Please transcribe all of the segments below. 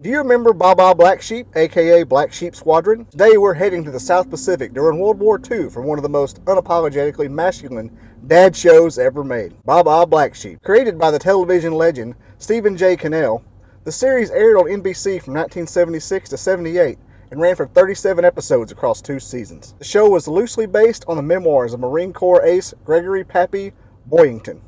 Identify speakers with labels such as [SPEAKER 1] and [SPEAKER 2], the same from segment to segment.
[SPEAKER 1] Do you remember Baa Baa Black Sheep, aka Black Sheep Squadron? Today we're heading to the South Pacific during World War II for one of the most unapologetically masculine dad shows ever made, Baa Baa Black Sheep. Created by the television legend Stephen J. Cannell, the series aired on NBC from 1976 to 78 and ran for 37 episodes across 2 seasons. The show was loosely based on the memoirs of Marine Corps ace Gregory Pappy Boyington.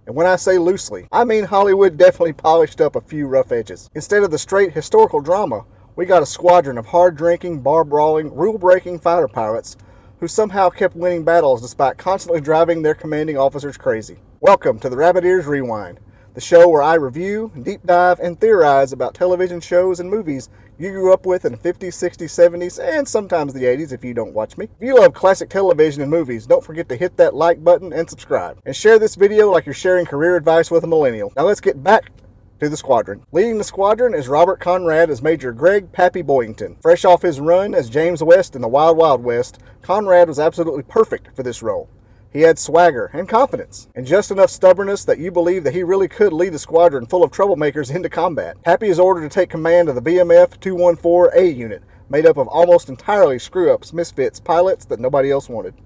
[SPEAKER 1] And when I say loosely, I mean Hollywood definitely polished up a few rough edges. Instead of the straight historical drama, we got a squadron of hard-drinking, bar-brawling, rule-breaking fighter pilots who somehow kept winning battles despite constantly driving their commanding officers crazy. Welcome to the Rabbit Ears Rewind, the show where I review, deep dive, and theorize about television shows and movies you grew up with in the 50s, 60s, 70s, and sometimes the 80s if you don't watch me. If you love classic television and movies, don't forget to hit that like button and subscribe. And share this video like you're sharing career advice with a millennial. Now let's get back to the squadron. Leading the squadron is Robert Conrad as Major Greg Pappy Boyington. Fresh off his run as James West in the Wild Wild West, Conrad was absolutely perfect for this role. He had swagger and confidence, and just enough stubbornness that you believe that he really could lead a squadron full of troublemakers into combat. Pappy is ordered to take command of the BMF 214A unit, made up of almost entirely screw-ups, misfits, pilots that nobody else wanted.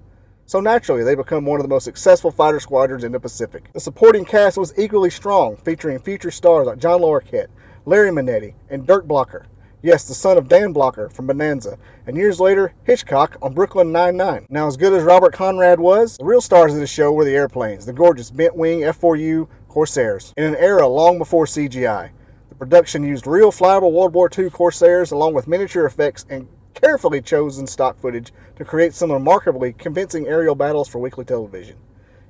[SPEAKER 1] So naturally, they become one of the most successful fighter squadrons in the Pacific. The supporting cast was equally strong, featuring future stars like John Larroquette, Larry Manetti, and Dirk Blocker. Yes, the son of Dan Blocker from Bonanza, and years later, Hitchcock on Brooklyn Nine-Nine. Now, as good as Robert Conrad was, the real stars of the show were the airplanes, the gorgeous bent-wing F4U Corsairs, in an era long before CGI. The production used real flyable World War II Corsairs along with miniature effects and carefully chosen stock footage to create some remarkably convincing aerial battles for weekly television.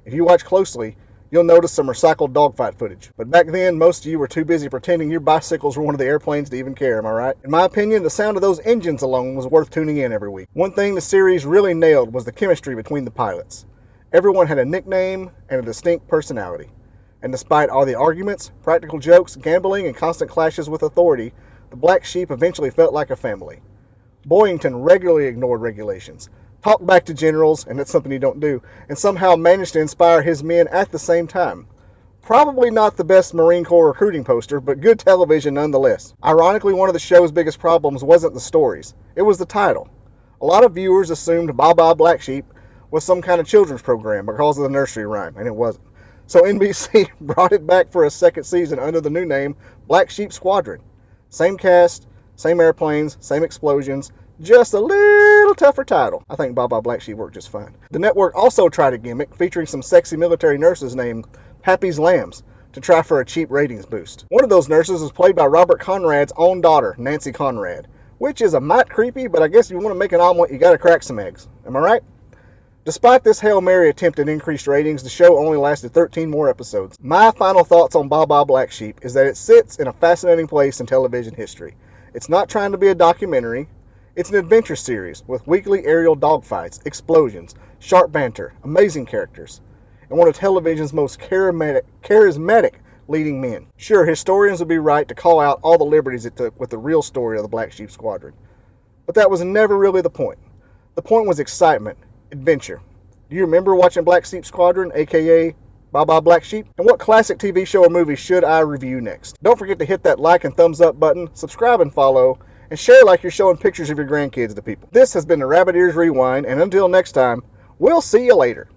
[SPEAKER 1] If you watch closely, you'll notice some recycled dogfight footage. But back then, most of you were too busy pretending your bicycles were one of the airplanes to even care, am I right? In my opinion, the sound of those engines alone was worth tuning in every week. One thing the series really nailed was the chemistry between the pilots. Everyone had a nickname and a distinct personality. And despite all the arguments, practical jokes, gambling, and constant clashes with authority, the Black Sheep eventually felt like a family. Boyington regularly ignored regulations, talked back to generals, and that's something you don't do, and somehow managed to inspire his men at the same time. Probably not the best Marine Corps recruiting poster, but good television nonetheless. Ironically, one of the show's biggest problems wasn't the stories, it was the title. A lot of viewers assumed Baa Baa Black Sheep was some kind of children's program because of the nursery rhyme, and it wasn't. So NBC brought it back for a second season under the new name Black Sheep Squadron. Same cast, same airplanes, same explosions, just a little tougher title. I think Baa Baa Black Sheep worked just fine. The network also tried a gimmick featuring some sexy military nurses named Pappy's Lambs to try for a cheap ratings boost. One of those nurses was played by Robert Conrad's own daughter, Nancy Conrad, which is a mite creepy, but I guess if you want to make an omelet, you gotta crack some eggs. Am I right? Despite this Hail Mary attempt at increased ratings, the show only lasted 13 more episodes. My final thoughts on Baa Baa Black Sheep is that it sits in a fascinating place in television history. It's not trying to be a documentary. It's an adventure series with weekly aerial dogfights, explosions, sharp banter, amazing characters, and one of television's most charismatic leading men. Sure, historians would be right to call out all the liberties it took with the real story of the Black Sheep Squadron, but that was never really the point. The point was excitement, adventure. Do you remember watching Black Sheep Squadron, aka Baa Baa Black Sheep? And what classic TV show or movie should I review next? Don't forget to hit that like and thumbs up button, subscribe and follow, and share like you're showing pictures of your grandkids to people. This has been the Rabbit Ears Rewind, and until next time, we'll see you later.